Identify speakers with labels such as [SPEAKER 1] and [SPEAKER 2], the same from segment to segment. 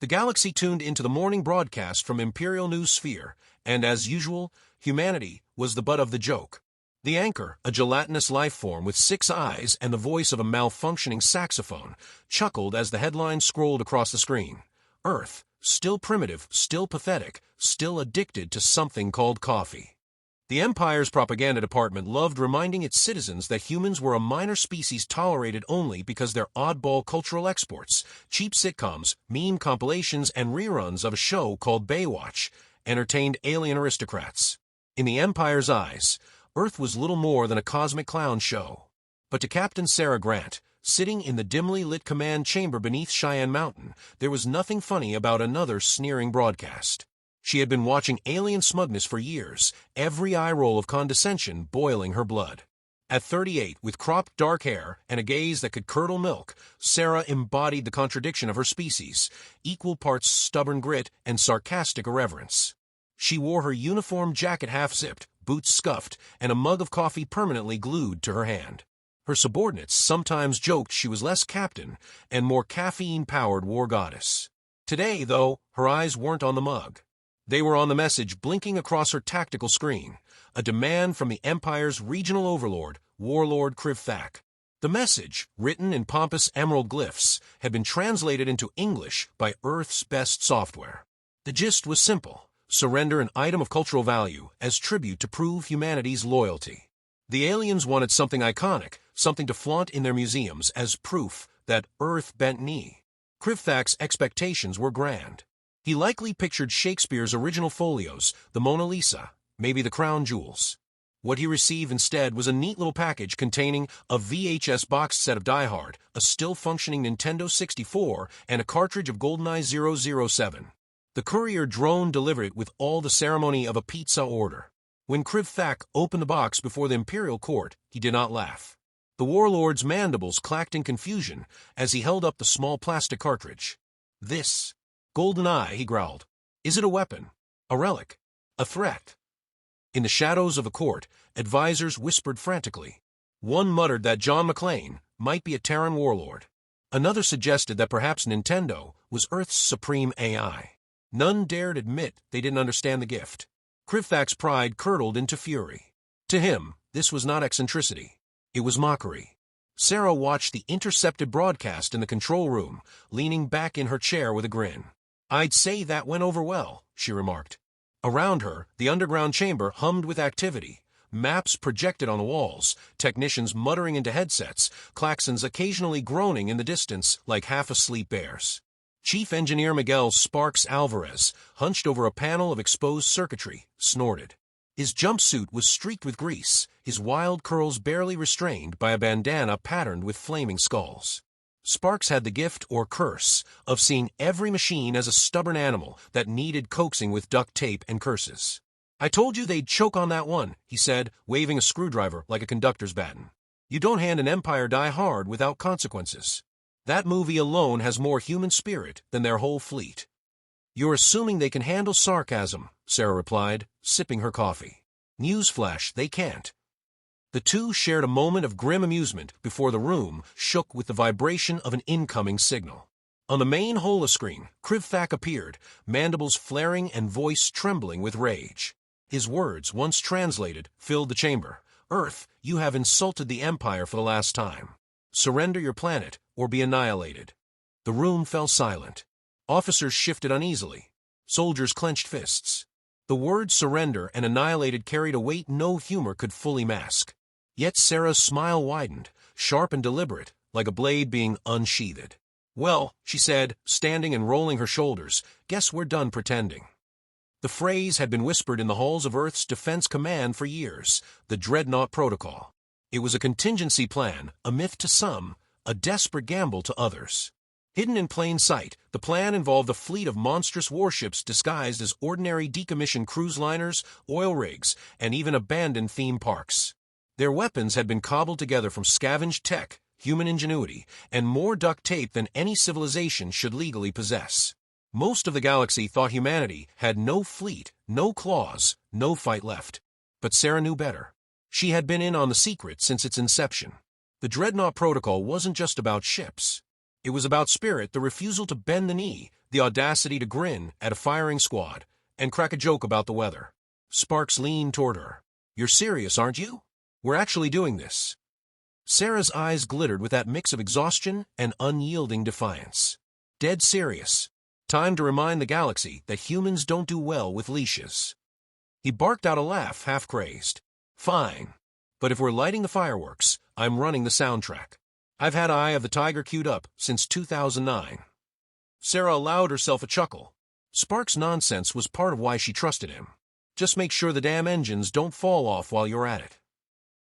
[SPEAKER 1] The galaxy tuned into the morning broadcast from Imperial News Sphere, and as usual, humanity was the butt of the joke. The anchor, a gelatinous life form with 6 eyes and the voice of a malfunctioning saxophone, chuckled as the headline scrolled across the screen. Earth, still primitive, still pathetic, still addicted to something called coffee. The Empire's propaganda department loved reminding its citizens that humans were a minor species tolerated only because they're oddball cultural exports, cheap sitcoms, meme compilations, and reruns of a show called Baywatch entertained alien aristocrats. In the Empire's eyes, Earth was little more than a cosmic clown show. But to Captain Sarah Grant, sitting in the dimly lit command chamber beneath Cheyenne Mountain, there was nothing funny about another sneering broadcast. She had been watching alien smugness for years, every eye roll of condescension boiling her blood. At 38, with cropped dark hair and a gaze that could curdle milk, Sarah embodied the contradiction of her species, equal parts stubborn grit and sarcastic irreverence. She wore her uniform jacket half-zipped, boots scuffed, and a mug of coffee permanently glued to her hand. Her subordinates sometimes joked she was less captain and more caffeine-powered war goddess. Today, though, her eyes weren't on the mug. They were on the message blinking across her tactical screen, a demand from the Empire's regional overlord, Warlord Krivthak. The message, written in pompous emerald glyphs, had been translated into English by Earth's best software. The gist was simple: surrender an item of cultural value as tribute to prove humanity's loyalty. The aliens wanted something iconic, something to flaunt in their museums as proof that Earth bent knee. Krivthak's expectations were grand. He likely pictured Shakespeare's original folios, the Mona Lisa, maybe the crown jewels. What he received instead was a neat little package containing a VHS box set of Die Hard, a still-functioning Nintendo 64, and a cartridge of GoldenEye 007. The courier drone delivered it with all the ceremony of a pizza order. When Krivthak opened the box before the Imperial Court, he did not laugh. The warlord's mandibles clacked in confusion as he held up the small plastic cartridge. "This GoldenEye," he growled. "Is it a weapon? A relic? A threat?" In the shadows of the court, advisors whispered frantically. One muttered that John McClane might be a Terran warlord. Another suggested that perhaps Nintendo was Earth's supreme AI. None dared admit they didn't understand the gift. Krivthak's pride curdled into fury. To him, this was not eccentricity. It was mockery. Sarah watched the intercepted broadcast in the control room, leaning back in her chair with a grin. "I'd say that went over well," she remarked. Around her, the underground chamber hummed with activity. Maps projected on the walls, technicians muttering into headsets, klaxons occasionally groaning in the distance like half-asleep bears. Chief Engineer Miguel Sparks Alvarez, hunched over a panel of exposed circuitry, snorted. His jumpsuit was streaked with grease, his wild curls barely restrained by a bandana patterned with flaming skulls. Sparks had the gift, or curse, of seeing every machine as a stubborn animal that needed coaxing with duct tape and curses. "I told you they'd choke on that one," he said, waving a screwdriver like a conductor's baton. "You don't hand an Empire Die Hard without consequences. That movie alone has more human spirit than their whole fleet." "You're assuming they can handle sarcasm," Sarah replied, sipping her coffee. "Newsflash, they can't." The two shared a moment of grim amusement before the room shook with the vibration of an incoming signal. On the main holoscreen, Krivthak appeared, mandibles flaring and voice trembling with rage. His words, once translated, filled the chamber. "Earth, you have insulted the Empire for the last time. Surrender your planet, or be annihilated." The room fell silent. Officers shifted uneasily. Soldiers clenched fists. The words surrender and annihilated carried a weight no humor could fully mask. Yet Sarah's smile widened, sharp and deliberate, like a blade being unsheathed. "Well," she said, standing and rolling her shoulders, "guess we're done pretending." The phrase had been whispered in the halls of Earth's Defense Command for years, the Dreadnought Protocol. It was a contingency plan, a myth to some, a desperate gamble to others. Hidden in plain sight, the plan involved a fleet of monstrous warships disguised as ordinary decommissioned cruise liners, oil rigs, and even abandoned theme parks. Their weapons had been cobbled together from scavenged tech, human ingenuity, and more duct tape than any civilization should legally possess. Most of the galaxy thought humanity had no fleet, no claws, no fight left. But Sarah knew better. She had been in on the secret since its inception. The Dreadnought Protocol wasn't just about ships. It was about spirit, the refusal to bend the knee, the audacity to grin at a firing squad, and crack a joke about the weather. Sparks leaned toward her. "You're serious, aren't you? We're actually doing this." Sarah's eyes glittered with that mix of exhaustion and unyielding defiance. "Dead serious. Time to remind the galaxy that humans don't do well with leashes." He barked out a laugh, half-crazed. "Fine. But if we're lighting the fireworks, I'm running the soundtrack. I've had Eye of the Tiger queued up since 2009. Sarah allowed herself a chuckle. Sparks' nonsense was part of why she trusted him. Just make sure the damn engines don't fall off while you're at it.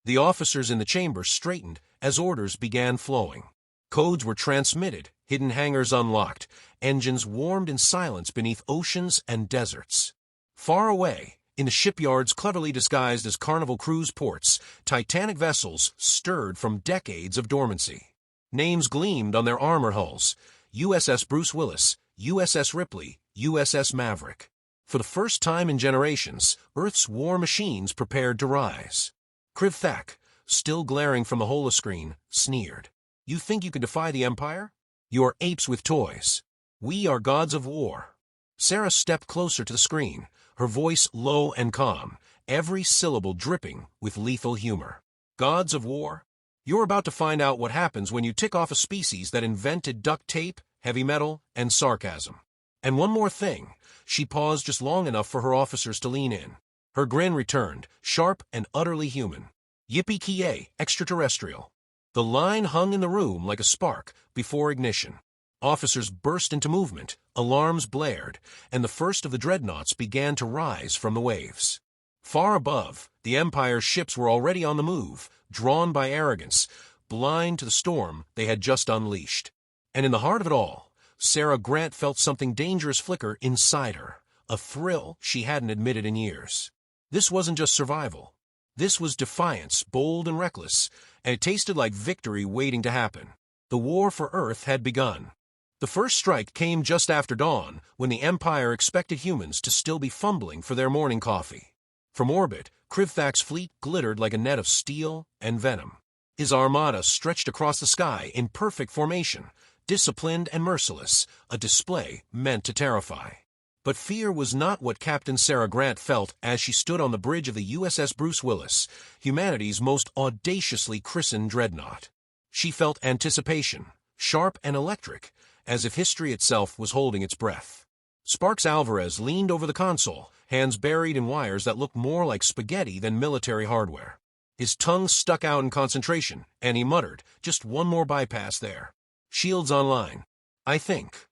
[SPEAKER 1] The officers in the chamber straightened as orders began flowing. Codes were transmitted, hidden hangars unlocked, engines warmed in silence beneath oceans and deserts. Far away, in the shipyards cleverly disguised as Carnival cruise ports, Titanic vessels stirred from decades of dormancy. Names gleamed on their armor hulls: USS Bruce Willis, USS Ripley, USS Maverick. For the first time in generations, Earth's war machines prepared to rise. Krivthak, still glaring from the holoscreen, sneered. "You think you can defy the Empire? You are apes with toys. We are gods of war." Sarah stepped closer to the screen, her voice low and calm, every syllable dripping with lethal humor. "Gods of war? You're about to find out what happens when you tick off a species that invented duct tape, heavy metal, and sarcasm. And one more thing." She paused just long enough for her officers to lean in. Her grin returned, sharp and utterly human. "Yippee-ki-yay, extraterrestrial." The line hung in the room like a spark before ignition. Officers burst into movement, alarms blared, and the first of the dreadnoughts began to rise from the waves. Far above, the Empire's ships were already on the move, drawn by arrogance, blind to the storm they had just unleashed. And in the heart of it all, Sarah Grant felt something dangerous flicker inside her, a thrill she hadn't admitted in years. This wasn't just survival. This was defiance, bold and reckless, and it tasted like victory waiting to happen. The war for Earth had begun. The first strike came just after dawn, when the Empire expected humans to still be fumbling for their morning coffee. From orbit, Krivthak's fleet glittered like a net of steel and venom. His armada stretched across the sky in perfect formation, disciplined and merciless, a display meant to terrify. But fear was not what Captain Sarah Grant felt as she stood on the bridge of the USS Bruce Willis, humanity's most audaciously christened dreadnought. She felt anticipation, sharp and electric, as if history itself was holding its breath. Sparks Alvarez leaned over the console, hands buried in wires that looked more like spaghetti than military hardware. His tongue stuck out in concentration, and he muttered, "Just one more bypass there. Shields online, I think."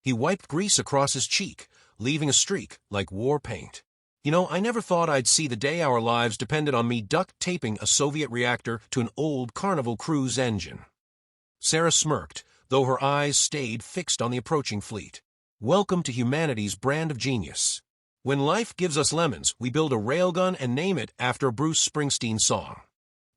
[SPEAKER 1] He wiped grease across his cheek, leaving a streak like war paint. "You know, I never thought I'd see the day our lives depended on me duct-taping a Soviet reactor to an old Carnival cruise engine." Sarah smirked, though her eyes stayed fixed on the approaching fleet. Welcome to humanity's brand of genius. When life gives us lemons, we build a railgun and name it after a Bruce Springsteen song.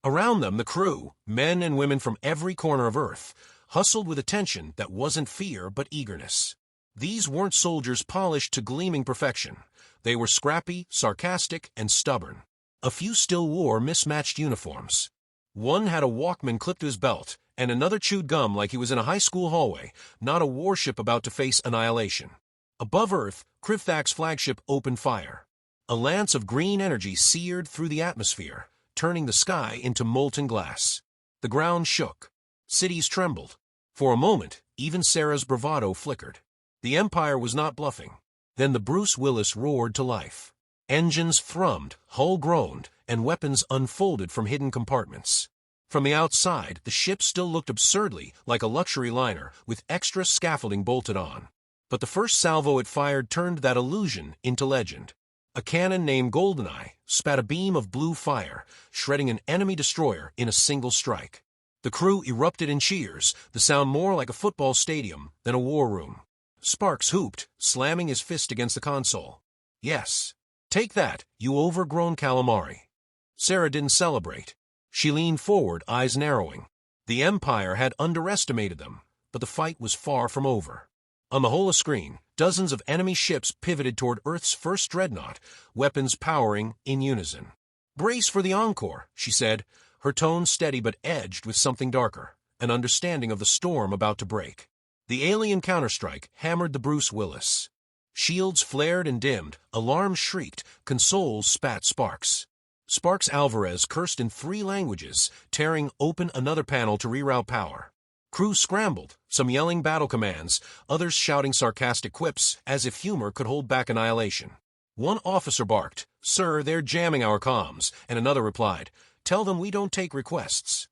[SPEAKER 1] Around them, the crew, men and women from every corner of Earth, hustled with a tension that wasn't fear but eagerness. These weren't soldiers polished to gleaming perfection. They were scrappy, sarcastic, and stubborn. A few still wore mismatched uniforms. One had a Walkman clipped to his belt, and another chewed gum like he was in a high school hallway, not a warship about to face annihilation. Above Earth, Krivthak's flagship opened fire. A lance of green energy seared through the atmosphere, turning the sky into molten glass. The ground shook. Cities trembled. For a moment, even Sarah's bravado flickered. The Empire was not bluffing. Then the Bruce Willis roared to life. Engines thrummed, hull groaned, and weapons unfolded from hidden compartments. From the outside, the ship still looked absurdly like a luxury liner with extra scaffolding bolted on. But the first salvo it fired turned that illusion into legend. A cannon named Goldeneye spat a beam of blue fire, shredding an enemy destroyer in a single strike. The crew erupted in cheers, the sound more like a football stadium than a war room. Sparks hooped, slamming his fist against the console. "Yes. Take that, you overgrown calamari." Sarah didn't celebrate. She leaned forward, eyes narrowing. The Empire had underestimated them, but the fight was far from over. On the holoscreen, dozens of enemy ships pivoted toward Earth's first dreadnought, weapons powering in unison. "Brace for the encore," she said, her tone steady but edged with something darker. an understanding of the storm about to break. The alien counterstrike hammered the Bruce Willis. Shields flared and dimmed, alarms shrieked, consoles spat sparks. Sparks Alvarez cursed in 3 languages, tearing open another panel to reroute power. Crew scrambled, some yelling battle commands, others shouting sarcastic quips, as if humor could hold back annihilation. One officer barked, "Sir, they're jamming our comms," and another replied, "Tell them we don't take requests."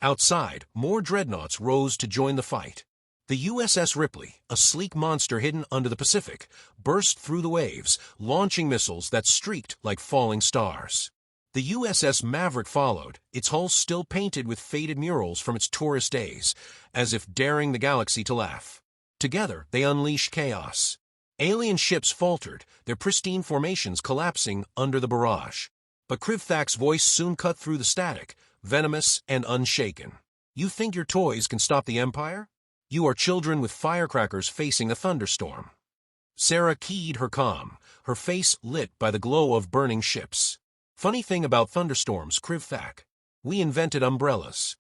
[SPEAKER 1] Outside, more dreadnoughts rose to join the fight. The USS Ripley, a sleek monster hidden under the Pacific, burst through the waves, launching missiles that streaked like falling stars. The USS Maverick followed, its hull still painted with faded murals from its tourist days, as if daring the galaxy to laugh. Together, they unleashed chaos. Alien ships faltered, their pristine formations collapsing under the barrage. But Krivthak's voice soon cut through the static, venomous and unshaken. "You think your toys can stop the Empire? You are children with firecrackers facing a thunderstorm." Sarah keyed her comm, her face lit by the glow of burning ships. "Funny thing about thunderstorms, Krivthak. We invented umbrellas."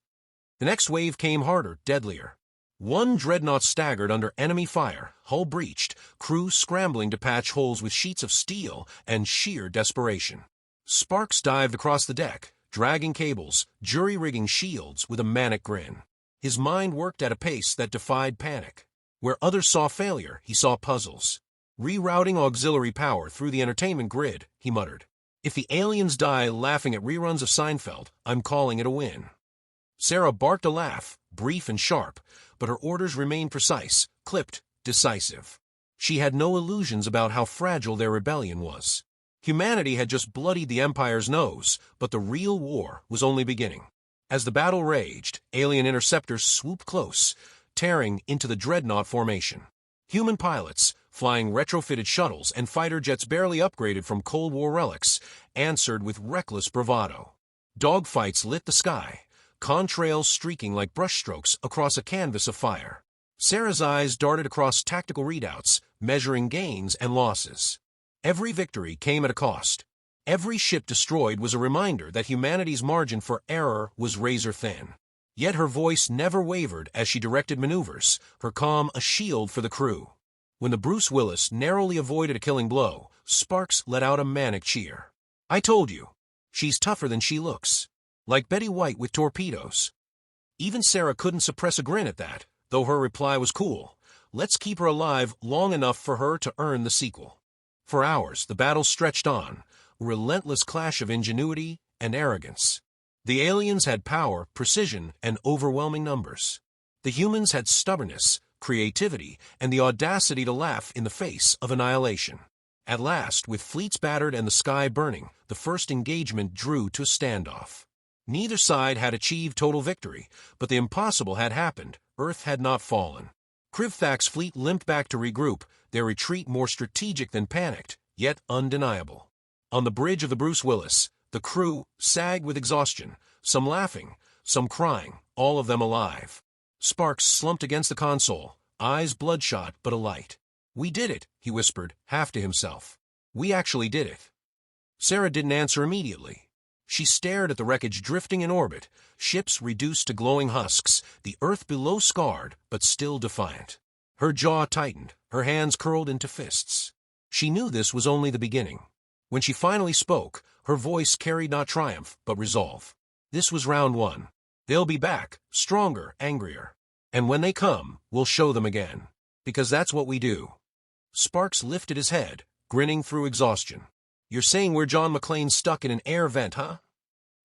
[SPEAKER 1] The next wave came harder, deadlier. One dreadnought staggered under enemy fire, hull breached, crew scrambling to patch holes with sheets of steel and sheer desperation. Sparks dived across the deck, dragging cables, jury-rigging shields with a manic grin. His mind worked at a pace that defied panic. Where others saw failure, he saw puzzles. Rerouting auxiliary power through the entertainment grid, he muttered. "If the aliens die laughing at reruns of Seinfeld, I'm calling it a win." Sarah barked a laugh, brief and sharp, but her orders remained precise, clipped, decisive. She had no illusions about how fragile their rebellion was. Humanity had just bloodied the Empire's nose, but the real war was only beginning. As the battle raged, alien interceptors swooped close, tearing into the dreadnought formation. Human pilots, flying retrofitted shuttles and fighter jets barely upgraded from Cold War relics, answered with reckless bravado. Dogfights lit the sky, contrails streaking like brushstrokes across a canvas of fire. Sarah's eyes darted across tactical readouts, measuring gains and losses. Every victory came at a cost. Every ship destroyed was a reminder that humanity's margin for error was razor-thin. Yet her voice never wavered as she directed maneuvers, her calm a shield for the crew. When the Bruce Willis narrowly avoided a killing blow, Sparks let out a manic cheer. "I told you, she's tougher than she looks. Like Betty White with torpedoes." Even Sarah couldn't suppress a grin at that, though her reply was cool. "Let's keep her alive long enough for her to earn the sequel." For hours, the battle stretched on, a relentless clash of ingenuity and arrogance. The aliens had power, precision, and overwhelming numbers. The humans had stubbornness, creativity, and the audacity to laugh in the face of annihilation. At last, with fleets battered and the sky burning, the first engagement drew to a standoff. Neither side had achieved total victory, but the impossible had happened. Earth had not fallen. Krivthak's fleet limped back to regroup, their retreat more strategic than panicked, yet undeniable. On the bridge of the Bruce Willis, the crew sagged with exhaustion, some laughing, some crying, all of them alive. Sparks slumped against the console, eyes bloodshot but alight. "We did it," he whispered, half to himself. "We actually did it." Sarah didn't answer immediately. She stared at the wreckage drifting in orbit, ships reduced to glowing husks, the Earth below scarred but still defiant. Her jaw tightened, her hands curled into fists. She knew this was only the beginning. When she finally spoke, her voice carried not triumph but resolve. "This was round one. They'll be back, stronger, angrier. And when they come, we'll show them again. Because that's what we do." Sparks lifted his head, grinning through exhaustion. "You're saying we're John McClane stuck in an air vent, huh?"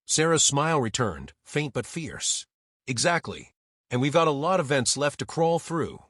[SPEAKER 1] Sarah's smile returned, faint but fierce. "Exactly. And we've got a lot of vents left to crawl through."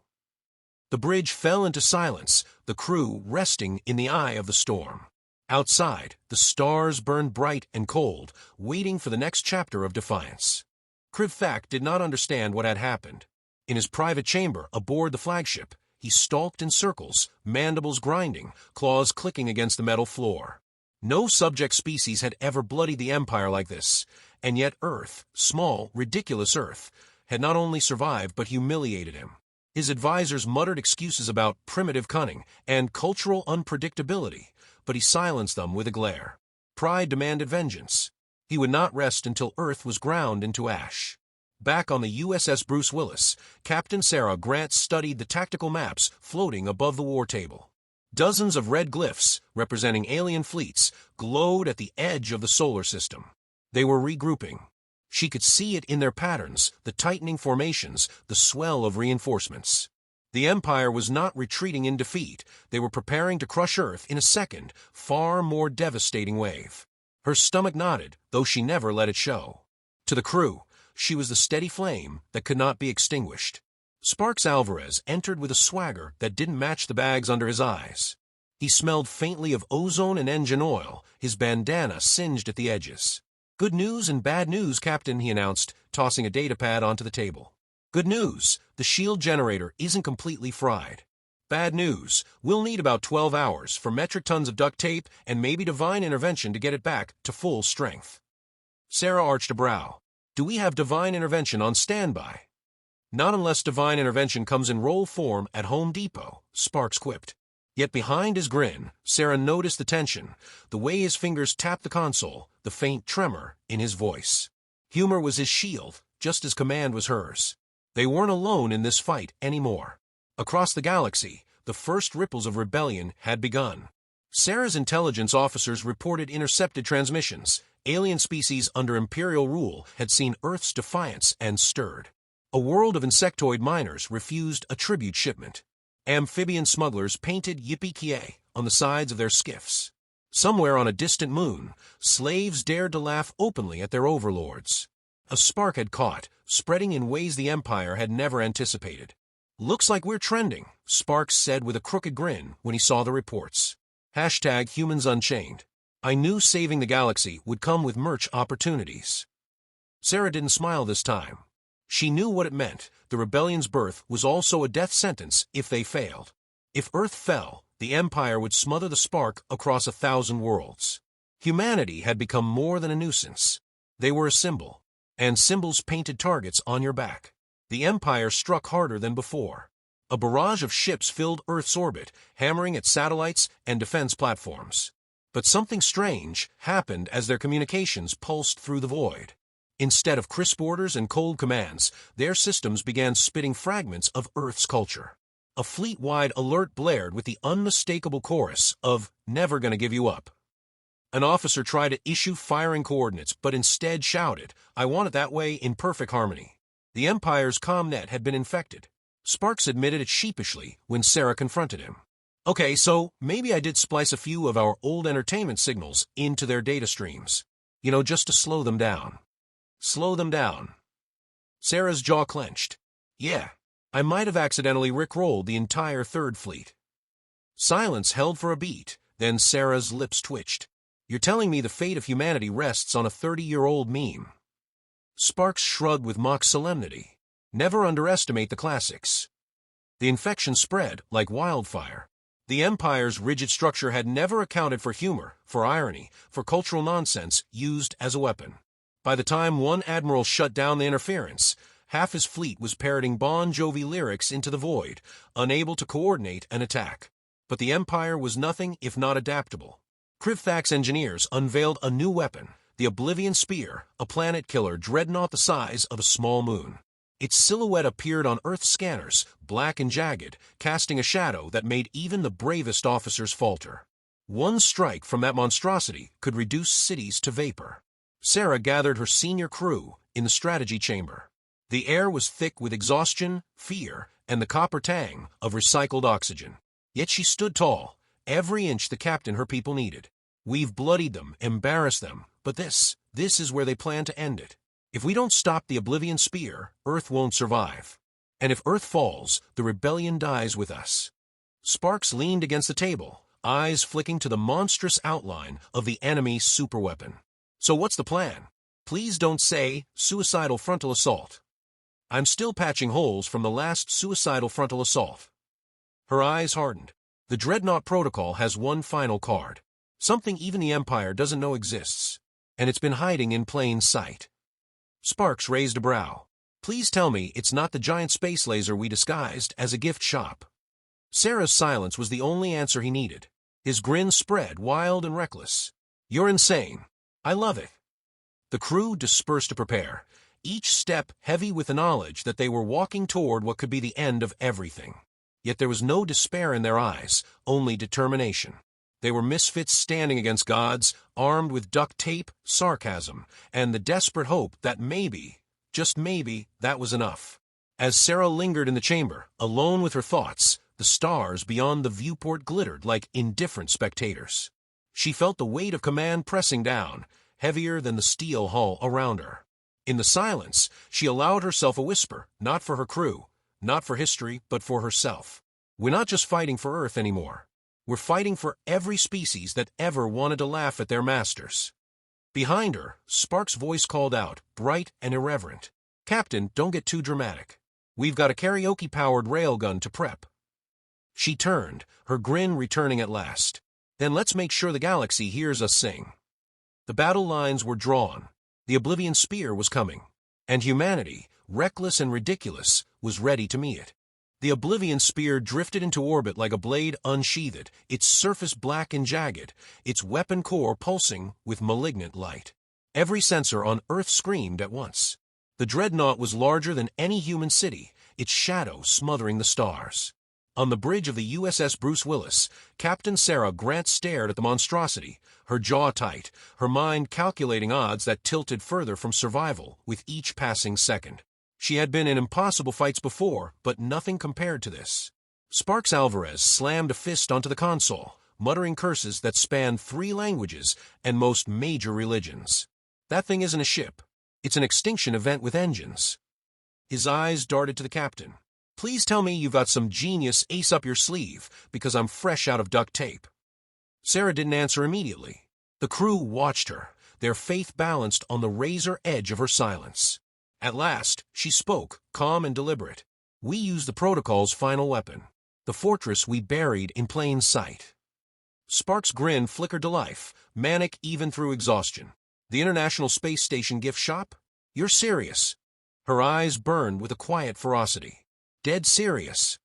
[SPEAKER 1] The bridge fell into silence, the crew resting in the eye of the storm. Outside, the stars burned bright and cold, waiting for the next chapter of Defiance. Krivthak did not understand what had happened. In his private chamber aboard the flagship, he stalked in circles, mandibles grinding, claws clicking against the metal floor. No subject species had ever bloodied the Empire like this, and yet Earth, small, ridiculous Earth, had not only survived but humiliated him. His advisors muttered excuses about primitive cunning and cultural unpredictability, but he silenced them with a glare. Pride demanded vengeance. He would not rest until Earth was ground into ash. Back on the USS Bruce Willis, Captain Sarah Grant studied the tactical maps floating above the war table. Dozens of red glyphs, representing alien fleets, glowed at the edge of the solar system. They were regrouping. She could see it in their patterns, the tightening formations, the swell of reinforcements. The Empire was not retreating in defeat. They were preparing to crush Earth in a second, far more devastating wave. Her stomach knotted, though she never let it show. To the crew, she was the steady flame that could not be extinguished. Sparks Alvarez entered with a swagger that didn't match the bags under his eyes. He smelled faintly of ozone and engine oil, his bandana singed at the edges. "Good news and bad news, Captain," he announced, tossing a datapad onto the table. "Good news, the shield generator isn't completely fried. Bad news, we'll need about 12 hours for metric tons of duct tape and maybe divine intervention to get it back to full strength." Sarah arched a brow. "Do we have divine intervention on standby?" "Not unless divine intervention comes in roll form at Home Depot," Sparks quipped. Yet behind his grin, Sarah noticed the tension, the way his fingers tapped the console, the faint tremor in his voice. Humor was his shield, just as command was hers. They weren't alone in this fight anymore. Across the galaxy, the first ripples of rebellion had begun. Sarah's intelligence officers reported intercepted transmissions. Alien species under Imperial rule had seen Earth's Defiance and stirred. A world of insectoid miners refused a tribute shipment. Amphibian smugglers painted yippee-ki-yay on the sides of their skiffs. Somewhere on a distant moon, slaves dared to laugh openly at their overlords. A spark had caught, spreading in ways the Empire had never anticipated. "Looks like we're trending," Sparks said with a crooked grin when he saw the reports. #Humans Unchained. I knew saving the galaxy would come with merch opportunities. Sarah didn't smile this time. She knew what it meant. The rebellion's birth was also a death sentence if they failed. If Earth fell, the Empire would smother the spark across 1,000 worlds. Humanity had become more than a nuisance. They were a symbol, and symbols painted targets on your back. The Empire struck harder than before. A barrage of ships filled Earth's orbit, hammering at satellites and defense platforms. But something strange happened as their communications pulsed through the void. Instead of crisp orders and cold commands, their systems began spitting fragments of Earth's culture. A fleet-wide alert blared with the unmistakable chorus of "Never gonna give you up." An officer tried to issue firing coordinates, but instead shouted, "I want it that way," in perfect harmony. The Empire's commnet had been infected. Sparks admitted it sheepishly when Sarah confronted him. "Okay, so maybe I did splice a few of our old entertainment signals into their data streams. Just to slow them down." Slow them down. Sarah's jaw clenched. "Yeah, I might have accidentally rickrolled the entire Third Fleet." Silence held for a beat, then Sarah's lips twitched. "You're telling me the fate of humanity rests on a 30-year-old meme?" Sparks shrugged with mock solemnity. "Never underestimate the classics." The infection spread like wildfire. The Empire's rigid structure had never accounted for humor, for irony, for cultural nonsense used as a weapon. By the time one admiral shut down the interference, half his fleet was parroting Bon Jovi lyrics into the void, unable to coordinate an attack. But the Empire was nothing if not adaptable. Krivthak's engineers unveiled a new weapon, the Oblivion Spear, a planet-killer dreadnought the size of a small moon. Its silhouette appeared on Earth's scanners, black and jagged, casting a shadow that made even the bravest officers falter. One strike from that monstrosity could reduce cities to vapor. Sarah gathered her senior crew in the strategy chamber. The air was thick with exhaustion, fear, and the copper tang of recycled oxygen. Yet she stood tall, every inch the captain her people needed. "We've bloodied them, embarrassed them, but this is where they plan to end it. If we don't stop the Oblivion Spear, Earth won't survive. And if Earth falls, the rebellion dies with us." Sparks leaned against the table, eyes flicking to the monstrous outline of the enemy's superweapon. "So what's the plan? Please don't say suicidal frontal assault." "I'm still patching holes from the last suicidal frontal assault." Her eyes hardened. "The Dreadnought Protocol has one final card. Something even the Empire doesn't know exists. And it's been hiding in plain sight." Sparks raised a brow. "Please tell me it's not the giant space laser we disguised as a gift shop." Sarah's silence was the only answer he needed. His grin spread, wild and reckless. "You're insane. I love it." The crew dispersed to prepare. each step heavy with the knowledge that they were walking toward what could be the end of everything. Yet there was no despair in their eyes, only determination. They were misfits standing against gods, armed with duct tape, sarcasm, and the desperate hope that maybe, just maybe, that was enough. As Sarah lingered in the chamber, alone with her thoughts, the stars beyond the viewport glittered like indifferent spectators. She felt the weight of command pressing down, heavier than the steel hull around her. In the silence, she allowed herself a whisper, not for her crew, not for history, but for herself. We're not just fighting for Earth anymore. We're fighting for every species that ever wanted to laugh at their masters. Behind her, Spark's voice called out, bright and irreverent. Captain, don't get too dramatic. We've got a karaoke-powered railgun to prep. She turned, her grin returning at last. Then let's make sure the galaxy hears us sing. The battle lines were drawn. The Oblivion Spear was coming. And humanity, reckless and ridiculous, was ready to meet it. The Oblivion Spear drifted into orbit like a blade unsheathed, its surface black and jagged, its weapon core pulsing with malignant light. Every sensor on Earth screamed at once. The dreadnought was larger than any human city, its shadow smothering the stars. On the bridge of the USS Bruce Willis, Captain Sarah Grant stared at the monstrosity, her jaw tight, her mind calculating odds that tilted further from survival with each passing second. She had been in impossible fights before, but nothing compared to this. Sparks Alvarez slammed a fist onto the console, muttering curses that spanned 3 languages and most major religions. That thing isn't a ship. It's an extinction event with engines. His eyes darted to the captain. Please tell me you've got some genius ace up your sleeve, because I'm fresh out of duct tape. Sarah didn't answer immediately. The crew watched her, their faith balanced on the razor edge of her silence. At last, she spoke, calm and deliberate. We used the protocol's final weapon, the fortress we buried in plain sight. Sparks' grin flickered to life, manic even through exhaustion. The International Space Station gift shop? You're serious. Her eyes burned with a quiet ferocity. Dead serious.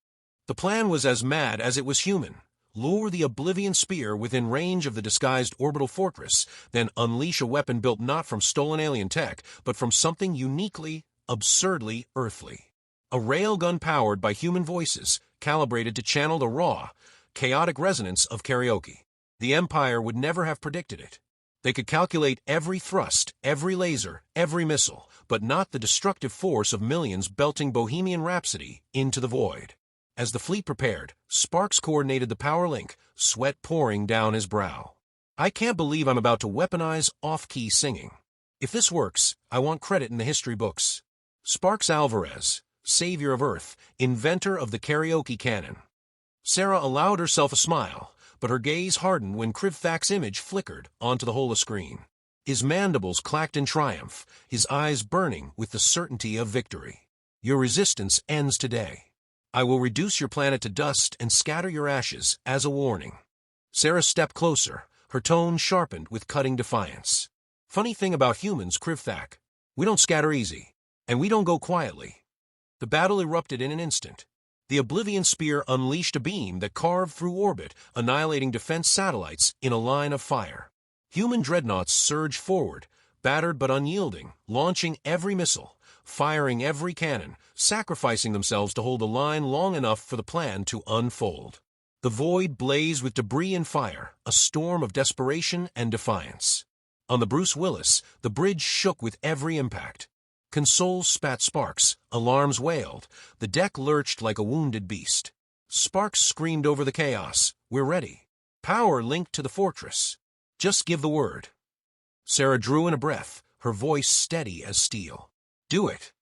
[SPEAKER 1] The plan was as mad as it was human. Lure the Oblivion Spear within range of the disguised orbital fortress, then unleash a weapon built not from stolen alien tech, but from something uniquely, absurdly earthly. A railgun powered by human voices, calibrated to channel the raw, chaotic resonance of karaoke. The Empire would never have predicted it. They could calculate every thrust, every laser, every missile, but not the destructive force of millions belting Bohemian Rhapsody into the void. As the fleet prepared, Sparks coordinated the power link, sweat pouring down his brow. I can't believe I'm about to weaponize off-key singing. If this works, I want credit in the history books. Sparks Alvarez, savior of Earth, inventor of the karaoke cannon. Sarah allowed herself a smile, but her gaze hardened when Krivthak's image flickered onto the holoscreen. His mandibles clacked in triumph, his eyes burning with the certainty of victory. Your resistance ends today. I will reduce your planet to dust and scatter your ashes as a warning. Sarah stepped closer, her tone sharpened with cutting defiance. Funny thing about humans, Krivthak. We don't scatter easy, and we don't go quietly. The battle erupted in an instant. The Oblivion Spear unleashed a beam that carved through orbit, annihilating defense satellites in a line of fire. Human dreadnoughts surged forward, battered but unyielding, launching every missile, firing every cannon, sacrificing themselves to hold the line long enough for the plan to unfold. The void blazed with debris and fire, a storm of desperation and defiance. On the Bruce Willis, the bridge shook with every impact. Consoles spat sparks, alarms wailed, the deck lurched like a wounded beast. Sparks screamed over the chaos, "We're ready. Power linked to the fortress. Just give the word." Sarah drew in a breath, her voice steady as steel. "Do it."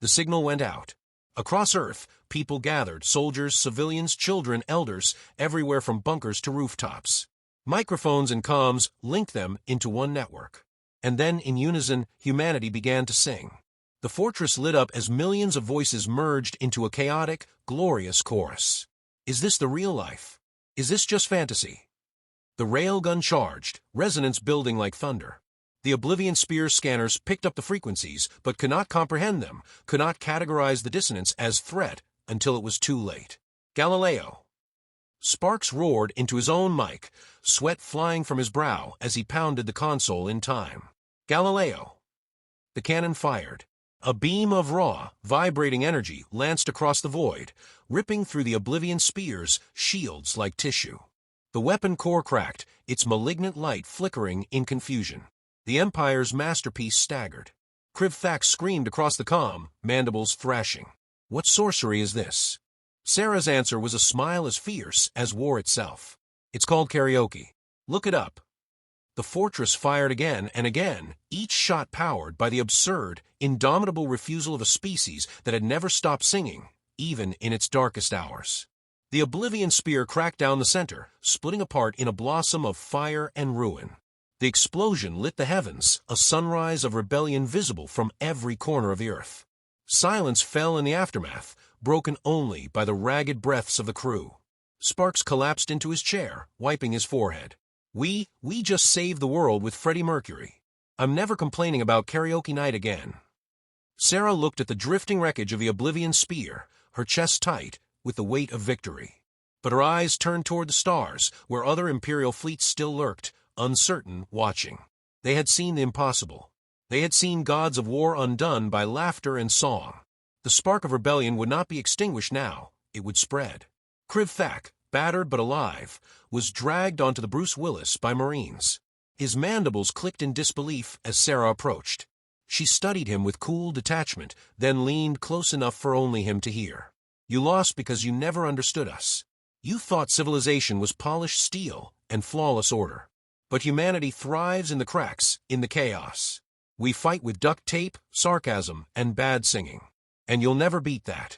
[SPEAKER 1] The signal went out. Across Earth, people gathered, soldiers, civilians, children, elders, everywhere from bunkers to rooftops. Microphones and comms linked them into one network. And then, in unison, humanity began to sing. The fortress lit up as millions of voices merged into a chaotic, glorious chorus. Is this the real life? Is this just fantasy? The railgun charged, resonance building like thunder. The Oblivion Spear scanners picked up the frequencies, but could not comprehend them, could not categorize the dissonance as threat until it was too late. Galileo. Sparks roared into his own mic, sweat flying from his brow as he pounded the console in time. Galileo. The cannon fired. A beam of raw, vibrating energy lanced across the void, ripping through the Oblivion Spear's shields like tissue. The weapon core cracked, its malignant light flickering in confusion. The Empire's masterpiece staggered. Krivthak screamed across the comm, mandibles thrashing. What sorcery is this? Sarah's answer was a smile as fierce as war itself. It's called karaoke. Look it up. The fortress fired again and again, each shot powered by the absurd, indomitable refusal of a species that had never stopped singing, even in its darkest hours. The Oblivion Spear cracked down the center, splitting apart in a blossom of fire and ruin. The explosion lit the heavens, a sunrise of rebellion visible from every corner of the earth. Silence fell in the aftermath, broken only by the ragged breaths of the crew. Sparks collapsed into his chair, wiping his forehead. We just saved the world with Freddie Mercury. I'm never complaining about karaoke night again. Sarah looked at the drifting wreckage of the Oblivion Spear, her chest tight with the weight of victory. But her eyes turned toward the stars, where other Imperial fleets still lurked, uncertain, watching. They had seen the impossible. They had seen gods of war undone by laughter and song. The spark of rebellion would not be extinguished now. It would spread. Krivthak, battered but alive, was dragged onto the Bruce Willis by Marines. His mandibles clicked in disbelief as Sarah approached. She studied him with cool detachment, then leaned close enough for only him to hear. You lost because you never understood us. You thought civilization was polished steel and flawless order. But humanity thrives in the cracks, in the chaos. We fight with duct tape, sarcasm, and bad singing. And you'll never beat that.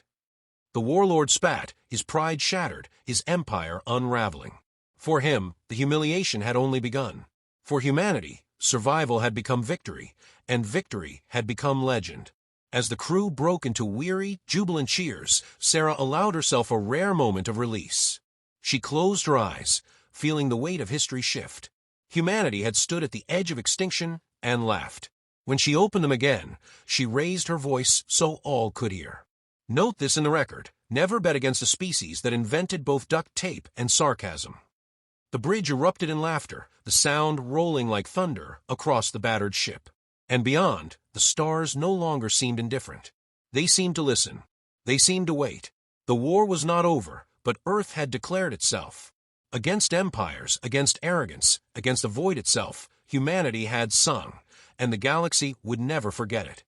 [SPEAKER 1] The warlord spat, his pride shattered, his empire unraveling. For him, the humiliation had only begun. For humanity, survival had become victory, and victory had become legend. As the crew broke into weary, jubilant cheers, Sarah allowed herself a rare moment of release. She closed her eyes, feeling the weight of history shift. Humanity had stood at the edge of extinction and laughed. When she opened them again, she raised her voice so all could hear. Note this in the record: never bet against a species that invented both duct tape and sarcasm. The bridge erupted in laughter, the sound rolling like thunder across the battered ship. And beyond, the stars no longer seemed indifferent. They seemed to listen. They seemed to wait. The war was not over, but Earth had declared itself. Against empires, against arrogance, against the void itself, humanity had sung, and the galaxy would never forget it.